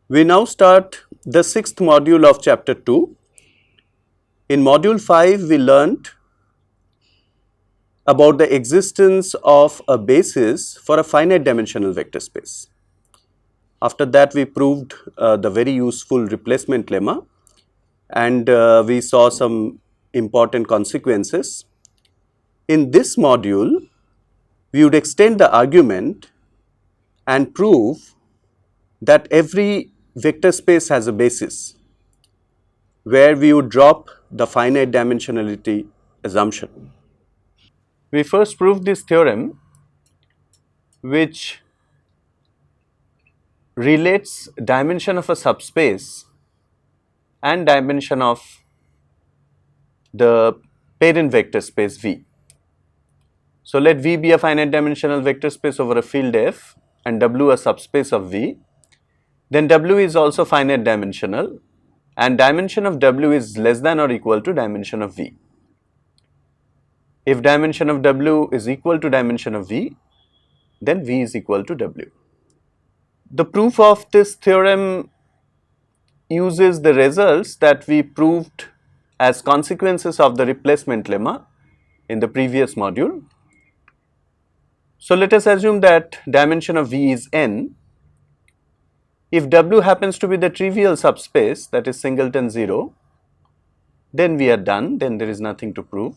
We now start the sixth module of chapter 2. In module 5, we learnt about the existence of a basis for a finite dimensional vector space. After that, we proved the very useful replacement lemma, and we saw some important consequences. In this module, we would extend the argument and prove that every vector space has a basis, where we would drop the finite dimensionality assumption. We first proved this theorem, which relates dimension of a subspace and dimension of the parent vector space V. So, let V be a finite dimensional vector space over a field F and W a subspace of V. Then W is also finite dimensional and dimension of W is less than or equal to dimension of V. If dimension of W is equal to dimension of V, then V is equal to W. The proof of this theorem uses the results that we proved as consequences of the replacement lemma in the previous module. So, let us assume that dimension of V is n. If W happens to be the trivial subspace, that is singleton 0, then we are done, then there is nothing to prove.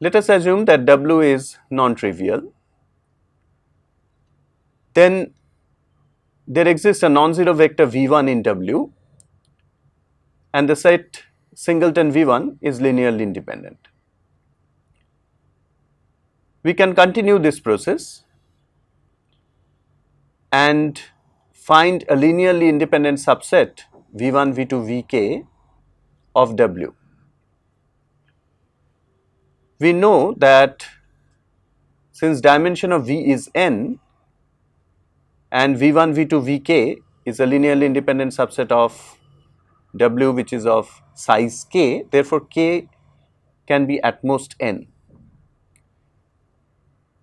Let us assume that W is non-trivial. Then there exists a non-zero vector V1 in W, and the set singleton V1 is linearly independent. We can continue this process and find a linearly independent subset V1, V2, Vk of W. We know that since dimension of V is n and V1, V2, Vk is a linearly independent subset of W, which is of size k, therefore k can be at most n.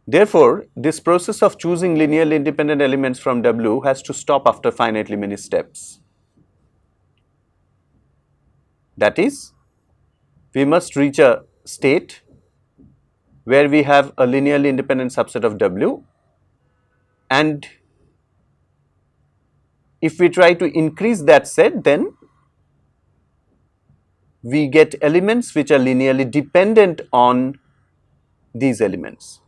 Therefore, this process of choosing linearly independent elements from W has to stop after finitely many steps. That is, we must reach a state where we have a linearly independent subset of W, and if we try to increase that set, then we get elements which are linearly dependent on these elements.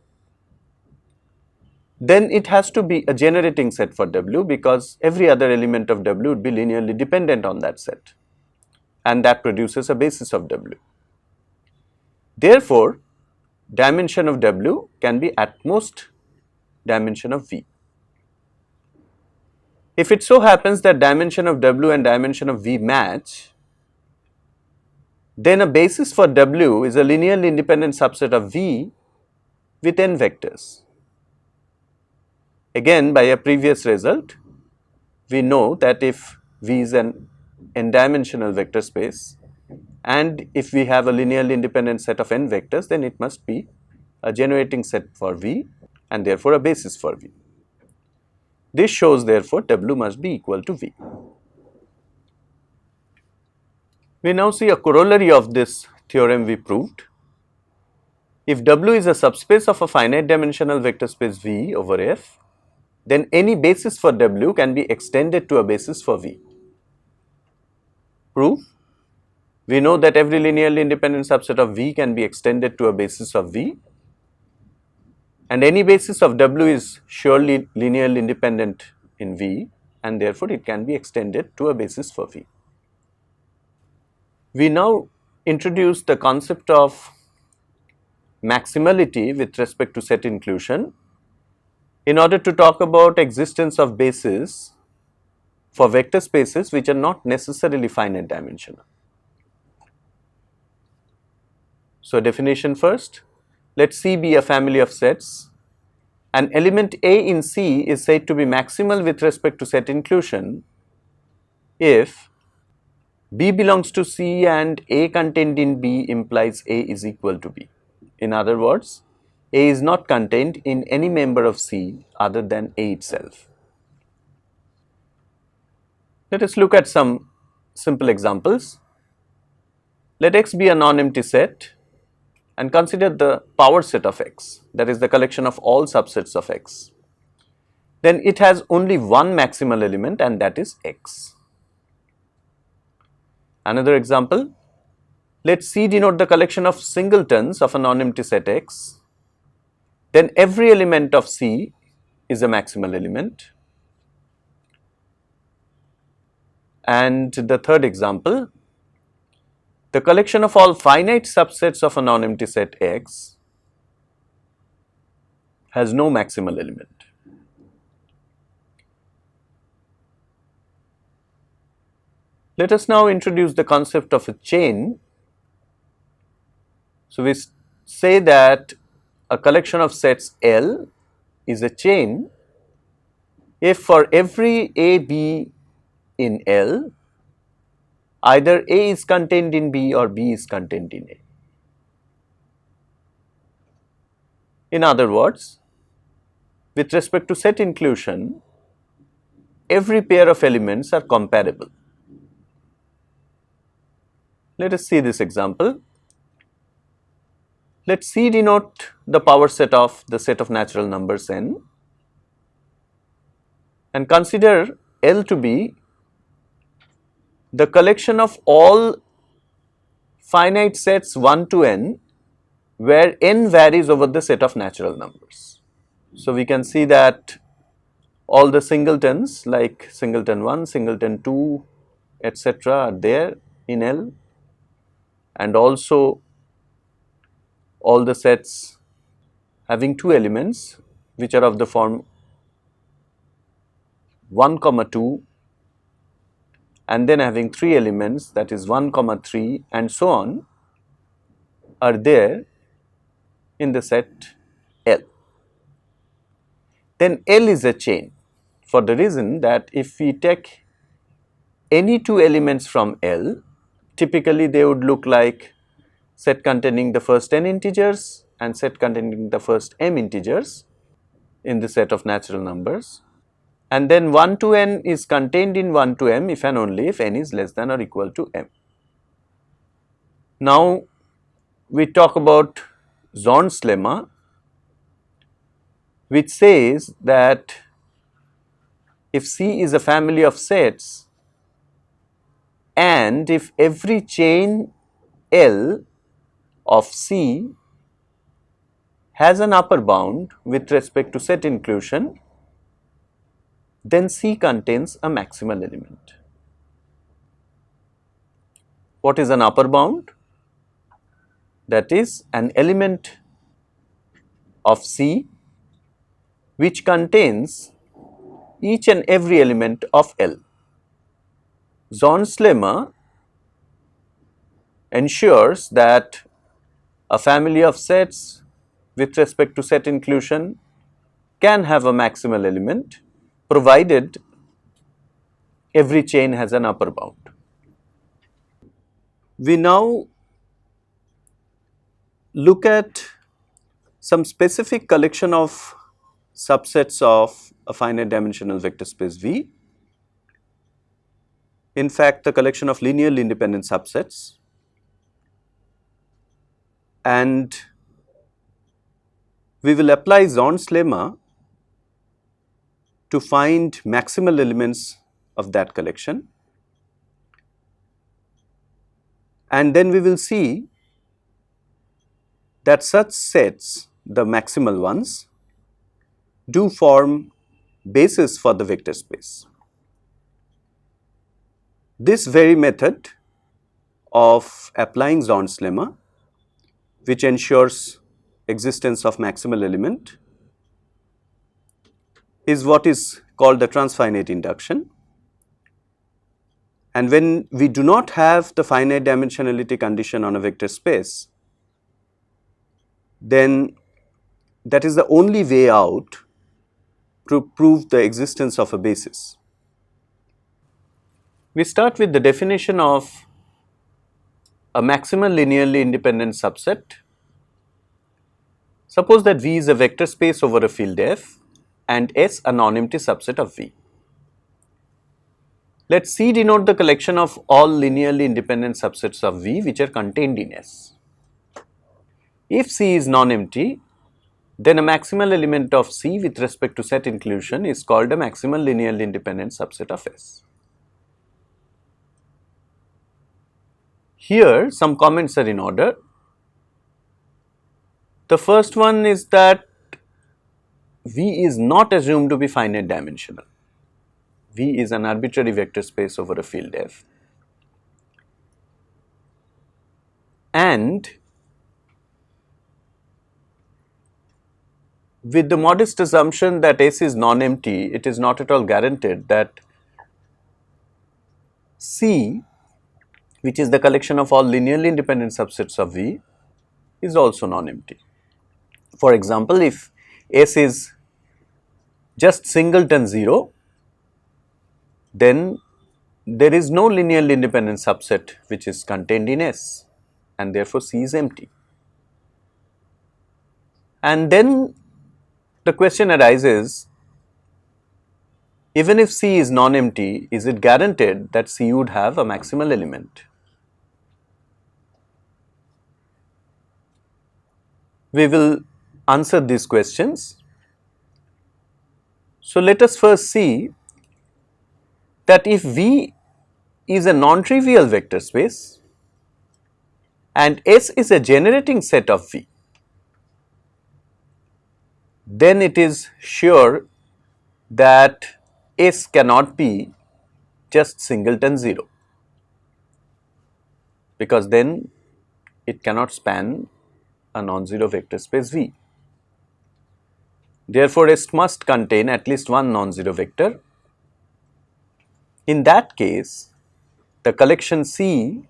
Then it has to be a generating set for W, because every other element of W would be linearly dependent on that set, and that produces a basis of W. Therefore, dimension of W can be at most dimension of V. If it so happens that dimension of W and dimension of V match, then a basis for W is a linearly independent subset of V with n vectors. Again, by a previous result, we know that if V is an n-dimensional vector space and if we have a linearly independent set of n vectors, then it must be a generating set for V and therefore a basis for V. This shows therefore W must be equal to V. We now see a corollary of this theorem we proved. If W is a subspace of a finite dimensional vector space V over F, then any basis for W can be extended to a basis for V. Proof: we know that every linearly independent subset of V can be extended to a basis of V, and any basis of W is surely linearly independent in V, and therefore it can be extended to a basis for V. We now introduce the concept of maximality with respect to set inclusion in order to talk about existence of bases for vector spaces which are not necessarily finite dimensional. So, definition first, let C be a family of sets. An element A in C is said to be maximal with respect to set inclusion if B belongs to C and A contained in B implies A is equal to B. In other words, A is not contained in any member of C other than A itself. Let us look at some simple examples. Let X be a non-empty set and consider the power set of X, that is the collection of all subsets of X. Then it has only one maximal element, and that is X. Another example, let C denote the collection of singletons of a non-empty set X. Then every element of C is a maximal element. And the third example, the collection of all finite subsets of a non-empty set X has no maximal element. Let us now introduce the concept of a chain. So, we say that a collection of sets L is a chain if for every A, B in L, either A is contained in B or B is contained in A. In other words, with respect to set inclusion, every pair of elements are comparable. Let us see this example. Let C denote the power set of the set of natural numbers n, and consider L to be the collection of all finite sets 1 to n where n varies over the set of natural numbers. So, we can see that all the singletons like singleton 1, singleton 2, etc. are there in L, and also all the sets having two elements which are of the form 1, 2 and then having three elements, that is 1, 3 and so on, are there in the set L. Then L is a chain for the reason that if we take any two elements from L, typically they would look like set containing the first n integers and set containing the first m integers in the set of natural numbers, and then 1 to n is contained in 1 to m if and only if n is less than or equal to m. Now, we talk about Zorn's lemma, which says that if C is a family of sets and if every chain L of C has an upper bound with respect to set inclusion, then C contains a maximal element. What is an upper bound? That is an element of C which contains each and every element of L. Zorn's lemma ensures that a family of sets with respect to set inclusion can have a maximal element provided every chain has an upper bound. We now look at some specific collection of subsets of a finite dimensional vector space V. In fact, the collection of linearly independent subsets, and we will apply Zorn's lemma to find maximal elements of that collection, and then we will see that such sets, the maximal ones, do form basis for the vector space. This very method of applying Zorn's lemma, which ensures existence of maximal element, is what is called the transfinite induction. And when we do not have the finite dimensionality condition on a vector space, then that is the only way out to prove the existence of a basis. We start with the definition of a maximal linearly independent subset. Suppose that V is a vector space over a field F and S a non-empty subset of V. Let C denote the collection of all linearly independent subsets of V which are contained in S. If C is non-empty, then a maximal element of C with respect to set inclusion is called a maximal linearly independent subset of S. Here some comments are in order. The first one is that V is not assumed to be finite dimensional. V is an arbitrary vector space over a field F, and with the modest assumption that S is non-empty, it is not at all guaranteed that C, which is the collection of all linearly independent subsets of V, is also non-empty. For example, if S is just singleton 0, then there is no linearly independent subset which is contained in S, and therefore C is empty. And then the question arises, even if C is non-empty, is it guaranteed that C would have a maximal element? We will answer these questions. So let us first see that if V is a non-trivial vector space and S is a generating set of V, then it is sure that S cannot be just singleton 0, because then it cannot span a non-zero vector space V. Therefore, S must contain at least one non-zero vector. In that case, the collection C,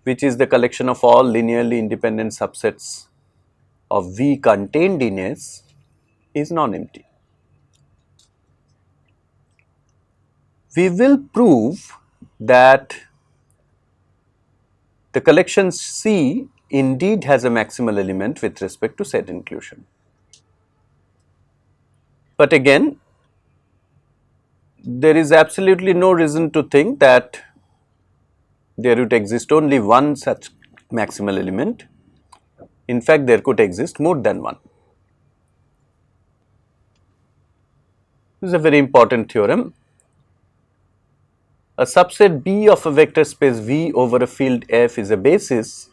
which is the collection of all linearly independent subsets of V contained in S, is non-empty. We will prove that the collection C indeed has a maximal element with respect to set inclusion. But again, there is absolutely no reason to think that there would exist only one such maximal element. In fact, there could exist more than one. This is a very important theorem. A subset B of a vector space V over a field F is a basis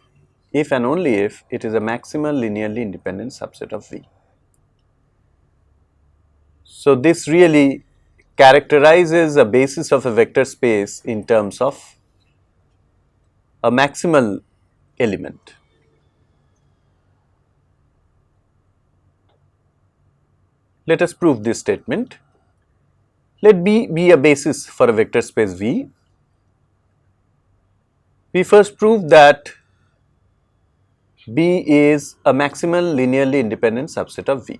if and only if it is a maximal linearly independent subset of V. So, this really characterizes a basis of a vector space in terms of a maximal element. Let us prove this statement. Let B be a basis for a vector space V. We first prove that B is a maximal linearly independent subset of V.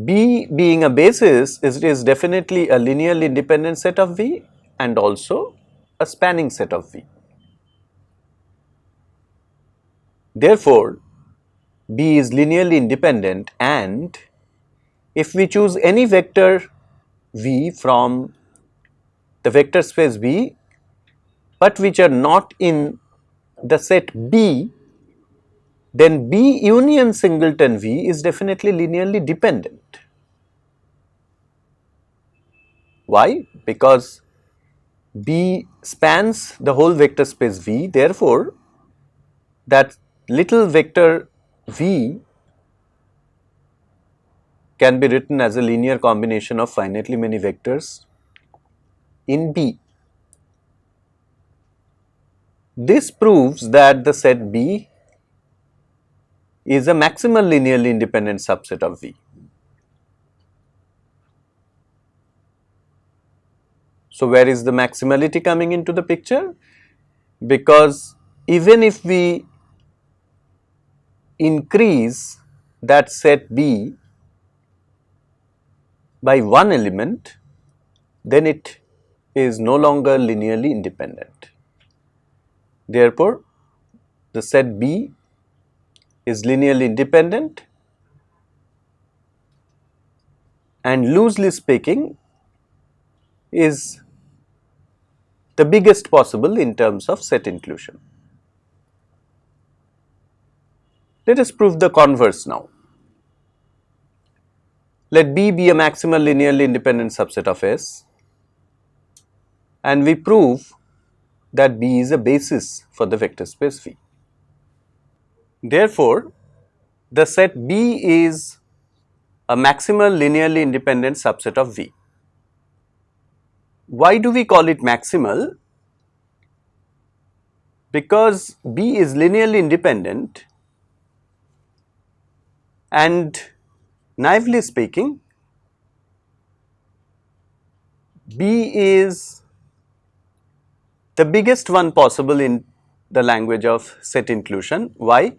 B being a basis is definitely a linearly independent set of V and also a spanning set of V. Therefore, B is linearly independent, and if we choose any vector V from the vector space V but which are not in the set B, then B union singleton V is definitely linearly dependent. Why? Because B spans the whole vector space V, therefore, that little vector V can be written as a linear combination of finitely many vectors in B. This proves that the set B is a maximal linearly independent subset of V. So, where is the maximality coming into the picture? Because even if we increase that set B by one element, then it is no longer linearly independent. Therefore, the set B is linearly independent, and loosely speaking, is the biggest possible in terms of set inclusion. Let us prove the converse now. Let B be a maximal linearly independent subset of S, and we prove that B is a basis for the vector space V. Therefore, the set B is a maximal linearly independent subset of V. Why do we call it maximal? Because B is linearly independent, and naively speaking, B is the biggest one possible in the language of set inclusion. Why?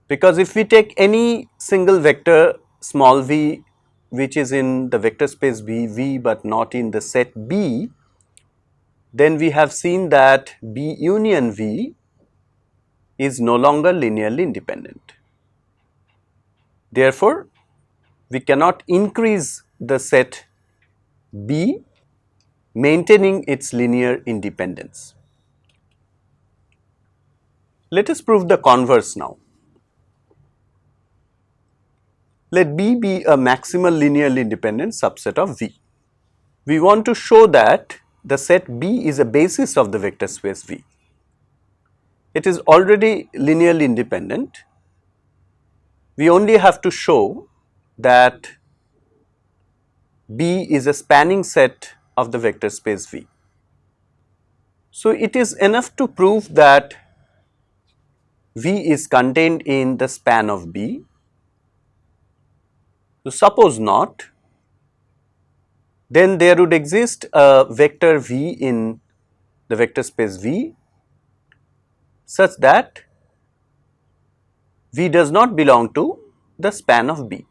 Because if we take any single vector small v which is in the vector space V but not in the set B, then we have seen that B union V is no longer linearly independent. Therefore, we cannot increase the set B maintaining its linear independence. Let us prove the converse now. Let B be a maximal linearly independent subset of V. We want to show that the set B is a basis of the vector space V. It is already linearly independent. We only have to show that B is a spanning set of the vector space V. So, it is enough to prove that V is contained in the span of B. So, suppose not, then there would exist a vector V in the vector space V such that V does not belong to the span of B,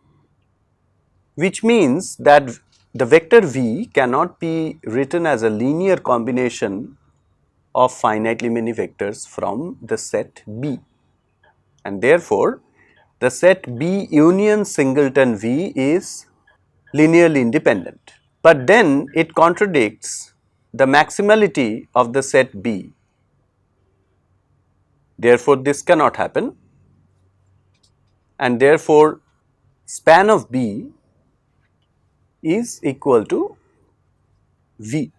which means that the vector V cannot be written as a linear combination of finitely many vectors from the set B, and therefore, the set B union singleton V is linearly independent. But then it contradicts the maximality of the set B. Therefore, this cannot happen, and therefore, span of B is equal to V,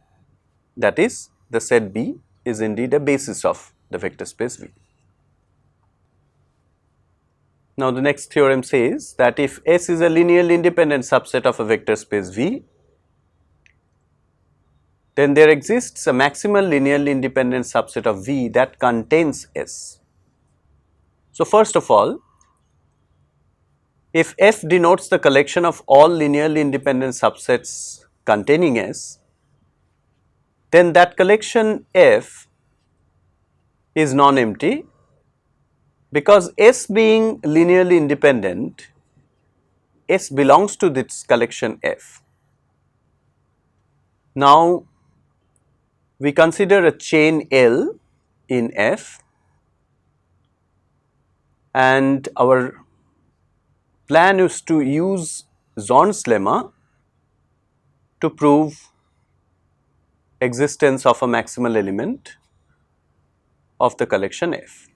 that is, the set B is indeed a basis of the vector space V. Now, the next theorem says that if S is a linearly independent subset of a vector space V, then there exists a maximal linearly independent subset of V that contains S. So, first of all, if F denotes the collection of all linearly independent subsets containing S, then that collection F is non-empty, because S being linearly independent, S belongs to this collection F. Now, we consider a chain L in F, and our plan is to use Zorn's lemma to prove existence of a maximal element of the collection F.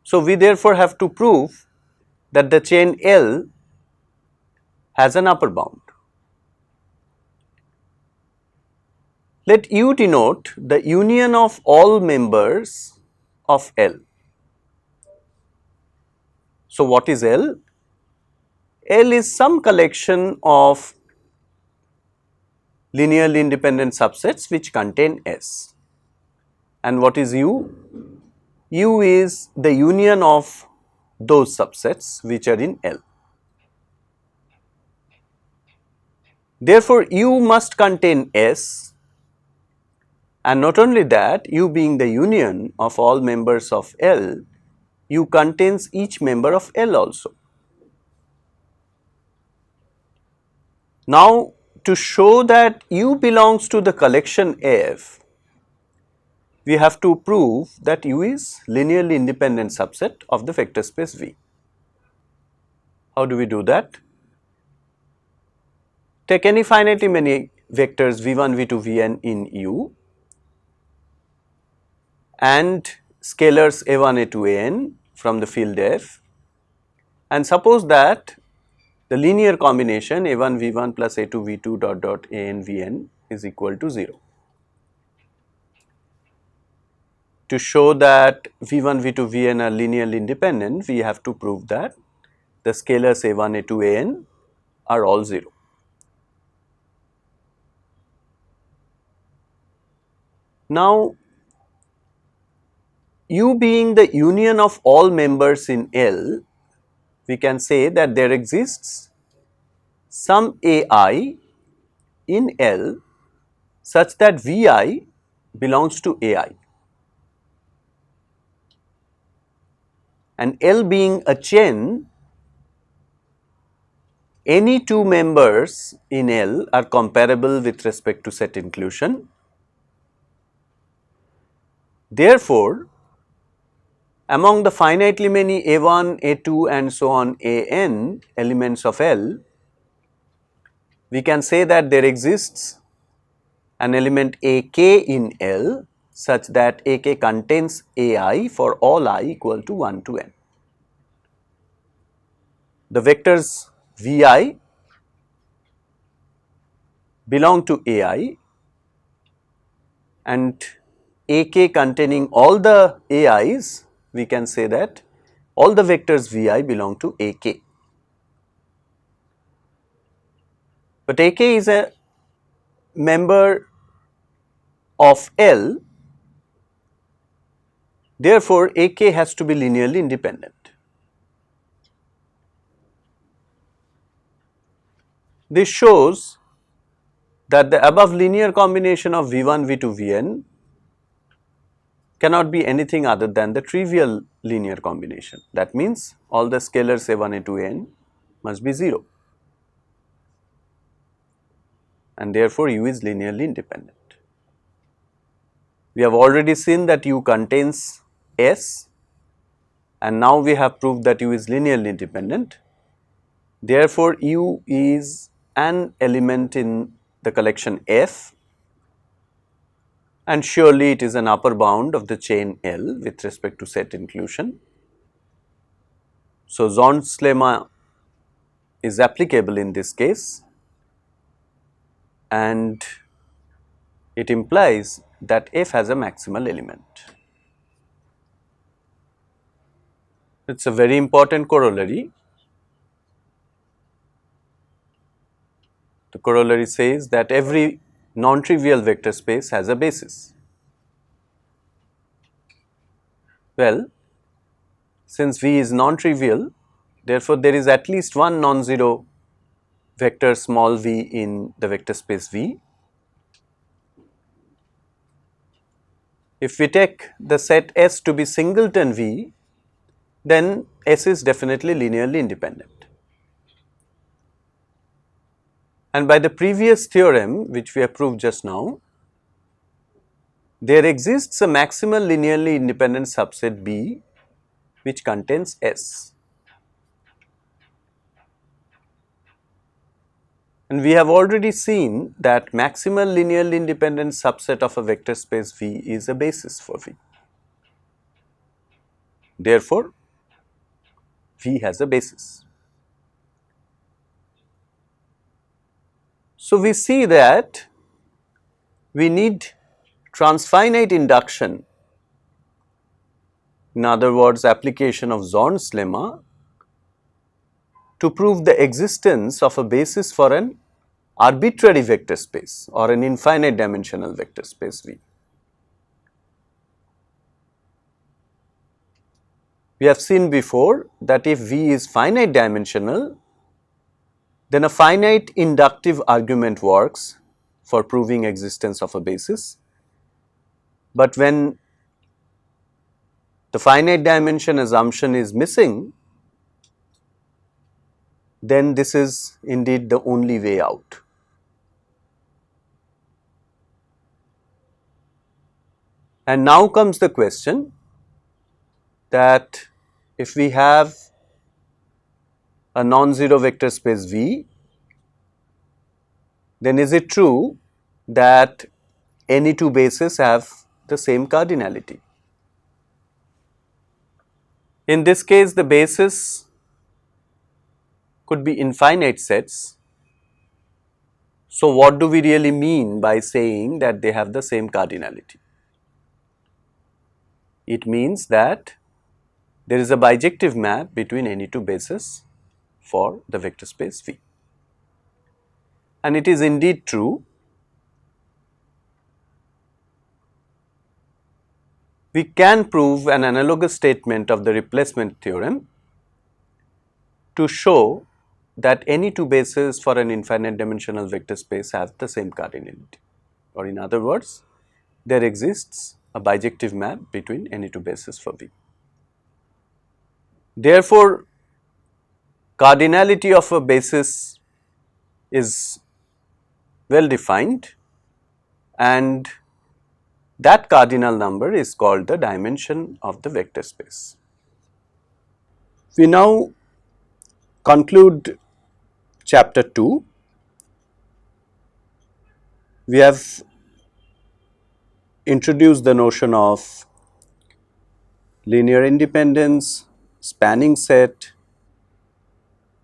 So, we therefore have to prove that the chain L has an upper bound. Let U denote the union of all members of L. So, what is L? L is some collection of linearly independent subsets which contain S. And what is U? U is the union of those subsets which are in L. Therefore, U must contain S, and not only that, U being the union of all members of L, U contains each member of L also. Now, to show that U belongs to the collection F, we have to prove that U is linearly independent subset of the vector space V. How do we do that? take any finitely many vectors v1, v2, vn in U and scalars a1, a2, an from the field F, and suppose that the linear combination a1 v1 plus a2 v2 dot dot an vn is equal to 0. To show that v1, v2, vn are linearly independent, we have to prove that the scalars a1, a2, an are all 0. Now, U being the union of all members in L, we can say that there exists some ai in L such that Vi belongs to ai, and L being a chain, any two members in L are comparable with respect to set inclusion. Therefore, among the finitely many a1, a2 and so on an elements of L, we can say that there exists an element ak in L such that ak contains ai for all I equal to 1 to n. The vectors Vi belong to ai and ak containing all the ai's, we can say that all the vectors Vi belong to ak. But ak is a member of L, therefore ak has to be linearly independent. This shows that the above linear combination of v1, v2, vn cannot be anything other than the trivial linear combination. That means all the scalars a1, a2, n must be 0, and therefore U is linearly independent. We have already seen that U contains S, and now we have proved that U is linearly independent. Therefore, U is an element in the collection F, and surely it is an upper bound of the chain L with respect to set inclusion. So, Zorn's lemma is applicable in this case, and it implies that F has a maximal element. It is a very important corollary. The corollary says that every non-trivial vector space has a basis. Well, since V is non-trivial, therefore there is at least one non-zero vector small v in the vector space V. If we take the set S to be singleton V, then S is definitely linearly independent. And by the previous theorem which we have proved just now, there exists a maximal linearly independent subset B which contains S. And we have already seen that maximal linearly independent subset of a vector space V is a basis for V. Therefore, V has a basis. So, we see that we need transfinite induction, in other words application of Zorn's lemma, to prove the existence of a basis for an arbitrary vector space or an infinite dimensional vector space V. We have seen before that if V is finite dimensional, then a finite inductive argument works for proving existence of a basis. But when the finite dimension assumption is missing, then this is indeed the only way out. And now comes the question that if we have a non-zero vector space V then is it true that any two bases have the same cardinality? In this case, the bases could be infinite sets. So, what do we really mean by saying that they have the same cardinality? It means that there is a bijective map between any two bases for the vector space V. And it is indeed true. We can prove an analogous statement of the replacement theorem to show that any two bases for an infinite dimensional vector space have the same cardinality, or in other words, there exists a bijective map between any two bases for V. Therefore, cardinality of a basis is well defined, and that cardinal number is called the dimension of the vector space. We now conclude chapter 2. We have introduced the notion of linear independence, spanning set,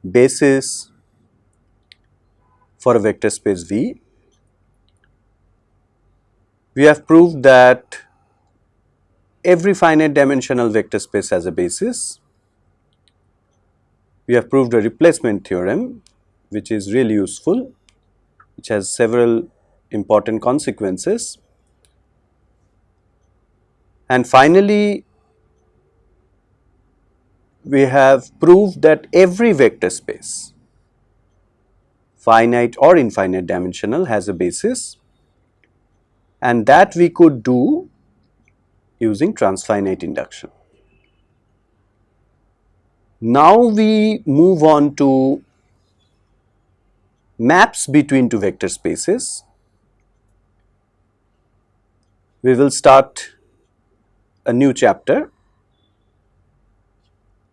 basis for a vector space V. We have proved that every finite dimensional vector space has a basis. We have proved a replacement theorem, which is really useful, which has several important consequences. And finally, we have proved that every vector space, finite or infinite dimensional, has a basis, and that we could do using transfinite induction. Now we move on to maps between two vector spaces. We will start a new chapter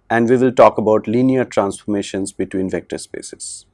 and we will talk about linear transformations between vector spaces.